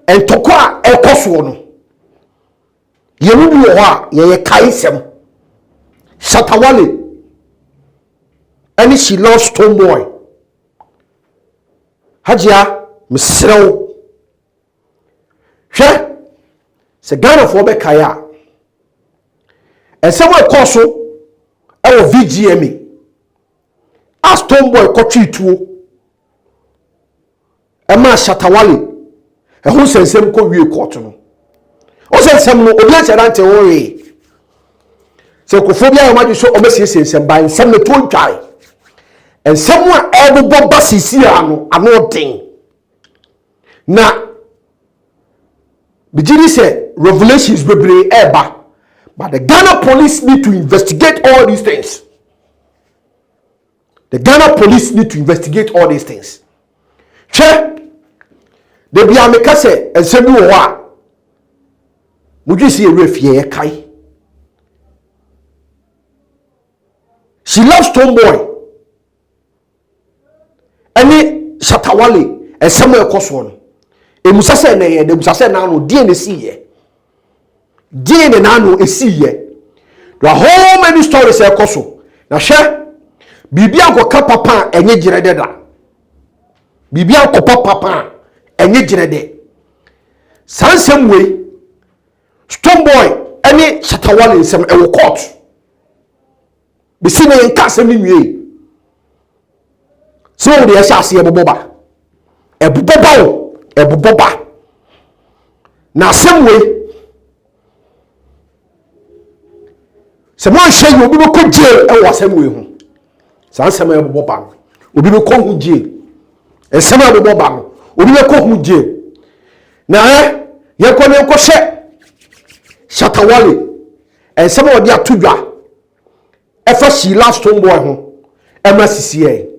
and tokwa e koso no ye mu bi wo a ye kai sem Shatta Wale and she lost Tomboy Hajia misrew hwe se Ghana fo be kaya and someone koso e wo VGMA as Tomboy kotwi tuo e ma Shatta Wale e ho sensem ko wie court no o sensem no obi a cherante wo we se ko phobia o ma so o mesie sensem ban sem no to twai en sem a ebobo basisi ano den na bijiri say revelations bebre eba but the Ghana police need to investigate all these things. The Ghana police need to investigate all these things. Che de bia me kase ensem wo a mujisi erefie kai she loves Tomboy any Shatta Wale ensem ekoso no emusa se na ye de emusa se na no die ne siye die ne na no esiye the whole many stories ekoso na hwe bibia nkoka papa enye girede da bibia nkopa papa enye girede sansem we Tomboy any Shatta Wale nsem e wo court be si na enka asem ni nwie so we dey ase eboboba eboboba na asem we se mo hwe yi obi be ko jail e wo asem we hu sansem eboboba obi be ko hu jail ensem eboboba no obi be ko hu jail na ye ko ne ko hye Shatta Wale ensem odi atodwa efa she last Tomboy ho ema sisiye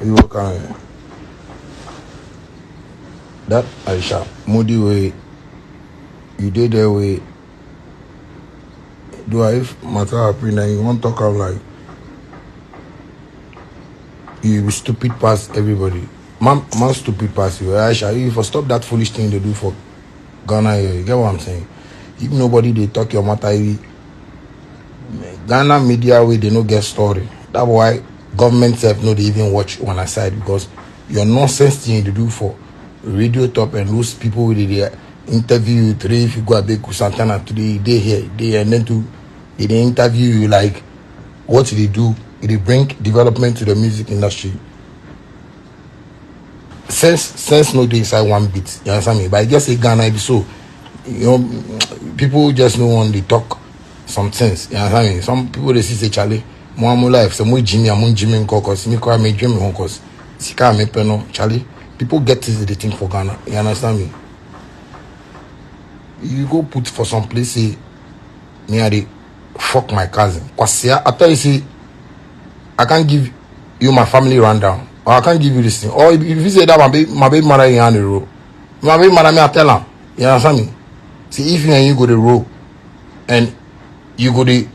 you can that Aisha Moody way you did that way do I if matter happen and you want to talk out like you stupid past everybody man stupid past you Aisha you for stop that foolish thing they do for Ghana you get what I'm saying if nobody they talk your matter Ghana media way they no get story that's why government self no they even watch one side because your nonsense thing they do for radio top and those people with the interview today if you go a big Santana today they here and then they interview you like what they do they bring development to the music industry sense no they inside one bit you understand me but I just say Ghana be so you know people just no want to talk some sense you understand me some people they say Charlie more life so more Jimmy among Jimmy cause me cry me dream cause sika me peno Charlie people get this the thing for Ghana you understand me you go put for some place say me I dey fuck my cousin cause I tell you see I can't give you my family rundown or I can't give you this thing or if you say that my baby mother in the road my baby mother me I tell her you understand me see if you and you go the road and you go to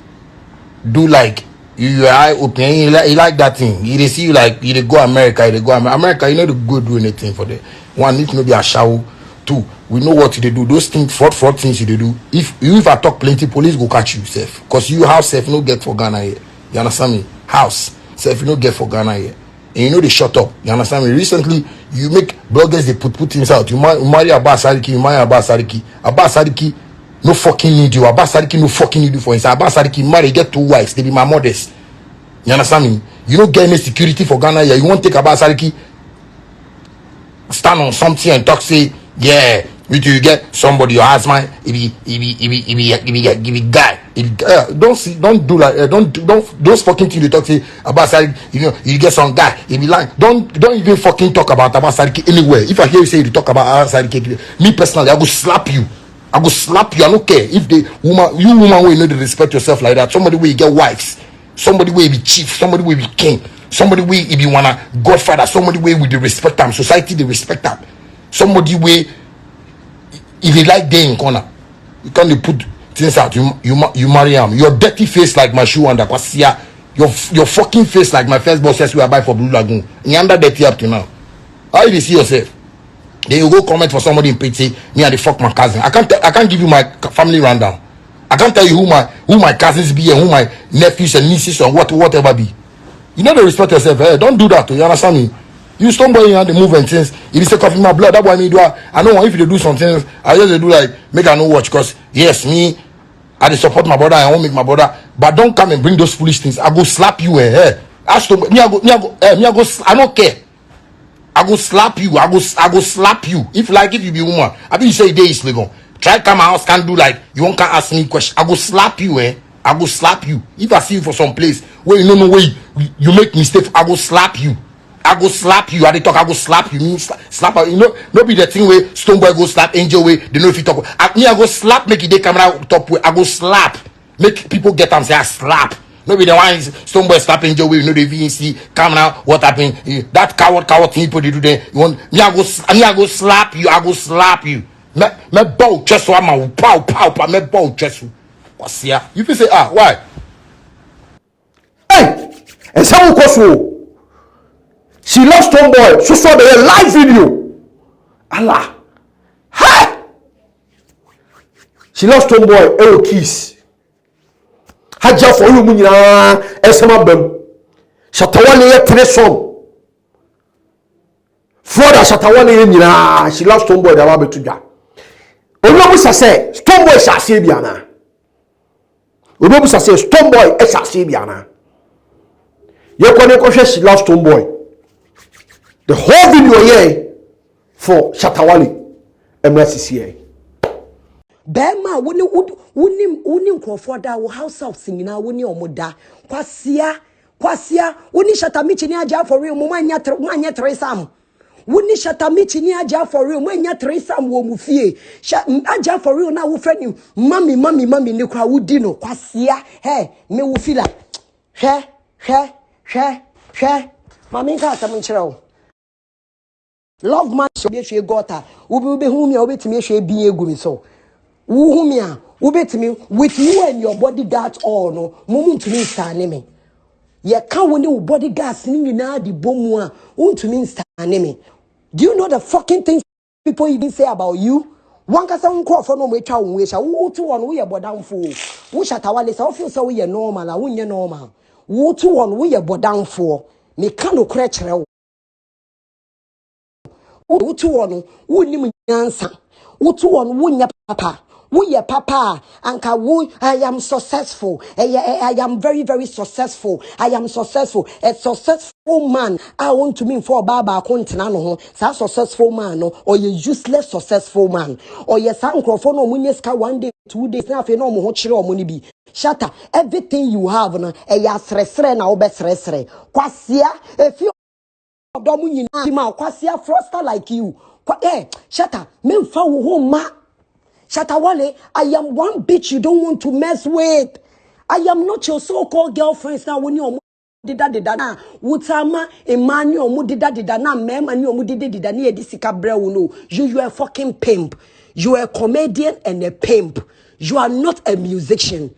do like your eye open you like that thing you see you like you go America America you know to go do anything for them one need to be a shower two we know what you do those things fraud things you do if I talk plenty police go catch you safe because you house safe no get for Ghana here you understand me house safe no get for Ghana here and you know they shut up you understand me recently you make bloggers they put things out you marry Abbas Sadiki no fucking need you Abbas Sadiki no fucking need you for instance Abbas Sadiki marry get 2 wives they be my mothers you understand me you don't get any security for Ghana here you won't take Abbas Sadiki stand on something and talk say yeah you get somebody your husband he be guy don't do like don't those fucking things you talk say about Sadiki you know you get some guy he be lying don't even fucking talk about Sadiki anywhere if I hear you say you talk about Sadiki me personally I will slap you I don't care if the woman will know to respect yourself like that somebody will get wives somebody will be chief somebody will be king Somebody way if you wanna Godfather, somebody way with the respect them, society the respect them. Somebody way if you like day in corner, you can't put things out. You marry him. Your dirty face like my shoe under Kwasia. Your fucking face like my first boss says we are buy for Blue Lagoon. You under dirty up to now. How you see yourself? Then you go comment for somebody in pity. Me and the fuck my cousin. I can't give you my family rundown. I can't tell you who my cousins be and who my nephews and nieces or whatever be. You know they respect yourself. Hey, don't do that. You understand me? You stumble in the move and things. If you say coffee my blood, that's why me do. I know if you do some things, I just do like make I no watch because yes, me I dey support my brother. I won't make my brother, but don't come and bring those foolish things. I go slap you. Ask to me. I go. I don't care. I go slap you. I go slap you. If you be woman, I think you say day is legal. Try come my house, can't do like you won't can't ask me question. I go slap you, I go slap you. If I see you for some place where you don't know where you make mistake, I go slap you. I go slap you. I dey talk, I go slap you. Me slap you know, no be the thing where Stoneboy go slap Angel way. They know if you talk. I go slap, make it they camera top way. I go slap. Make people get them say I slap. No be the one is Stoneboy slap Angel way. You know the VNC camera. What happened? That coward thing people they do there. You want me? I go slap you. I go slap you. Me bow chest so I'm a pow. Me bow chest. What's here? You feel say why? Hey, and some koso. She lost Stoneboy. She saw the live video. Allah. Hey! She lost Stoneboy. Ero kiss. Haja for you munyina esema bam. Shatta Wale ye tene song. Florida Shatta Wale ye nyina. She lost Stoneboy da ba betuja. Onobu say Stoneboy shase biana. Onobu say Stoneboy e shase biana. Ye kone ko hwe she lost Stoneboy. The whole video here for Shatta Wale MSCCA. Bema woni nkrofo da wo house of singina woni omoda kwasia woni Shatta michini aja for real mo manya tresam woni Shatta michini aja for real mo anya tresam wo mu fie aja for real na wo frani mami ne kwa wudi no kwasia me wo fila hwe mami ka tam nchrew love man so be hwe gota wo be hu mi a wo betimi hwe bi egu mi so Wuhumia, ubetimi with you and your bodyguards all no, moment to me stand me. Ye can't win your bodyguards in now the bomua, to me stand me. Do you know the fucking things people even say about you? One can say call for no way to wish who to one we are down for. Who Shatta Wale so feel so we are normal, I wouldn't normal. Who to one we are down for. Me can't crash. Who to one wouldn't answer. Who to one wouldn't papa. We are papa, anka woo. I am successful. I am very, very successful. I am successful. A successful man. I want to mean for Baba Continano. Sa successful man, no, or you useless successful man, or yes, uncle for no muneska 1 day, 2 days. Now, if you know Mochiro money be Shatta. Everything you have, no, a yasresre na obesresre. Kwasia, if you domuina, kwasia froster like you. Shatta, men fa wo ma. Shatta Wale, I am one bitch you don't want to mess with. I am not your so-called girlfriends now when you did that na Wutama Emmanuel mu did that na mem and you did that near this no. You are a fucking pimp. You are a comedian and a pimp. You are not a musician.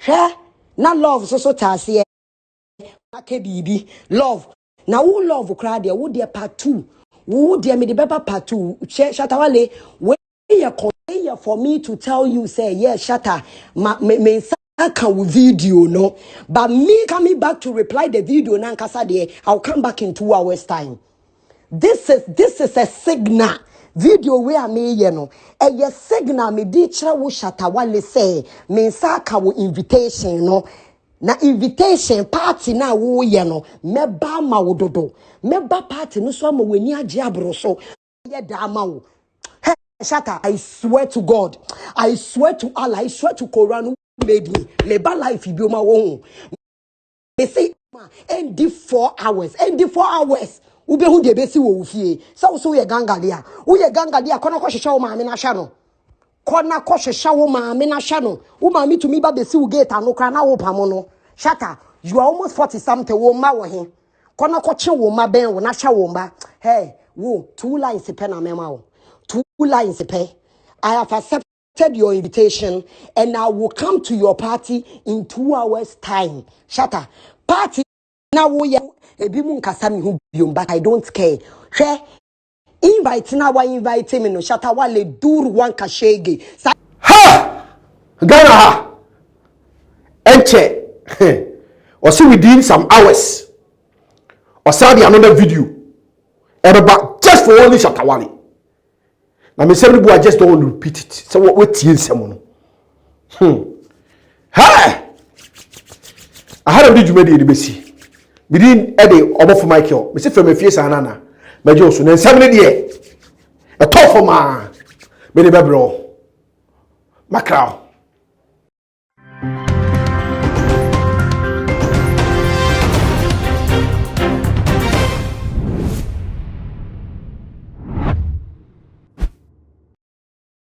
Not love so tasi baby. Love. Now who love crowd there? Who dear part 2? Who dear me the beba part 2? Shatta Wale, when you for me to tell you, say, yeah, Shatta, me can video, no. But me coming back to reply the video, I'll come back in 2 hours' time. This is a signal. Video where me, you know, a signal me dichra wo Shatta Wale say, me saka wo invitation, no. Na invitation party na wo ye no, me ba ma wo dodo. Me ba party no so ma weni agye abro so. Ye da ma wo. Shatta, I swear to God, I swear to Allah, I swear to Quran who made me. Me ba life ibi oma wo. They say end 4 hours. Ube hu de besi wo fie. So ye gangalia. Wo ye gangalia kona ko hwehwe wo maame na hwa no. Kona ko hwehwe wo maame na hwa no. Wo maame tumi ba besi wo gate anokra na wo pamo no. Shatta, you are almost 40 something wo ma wo he. Kona koche wo ma ben wo na hya wo mba. Hey, wo 2 lines pe na mema wo. 2 lines pe. I have accepted your invitation and I will come to your party in 2 hours time. Shatta. Party na wo ye ebi mu nkasa me hu biom, but I don't care. Hwe invite na wa invite me no Shatta Wale duru wan ka shege. Ha! Ghana ha! Enche. Or see within some hours. Or saw the another video. Everybody just for only Shatta Wale. Now me say I just don't want to repeat it. So what teen someone. Hey! I had a video made in the BC. Within a day over for Michael. Me say from a face anana. Me just so 7 years. A tough man. Me the bro. Macau.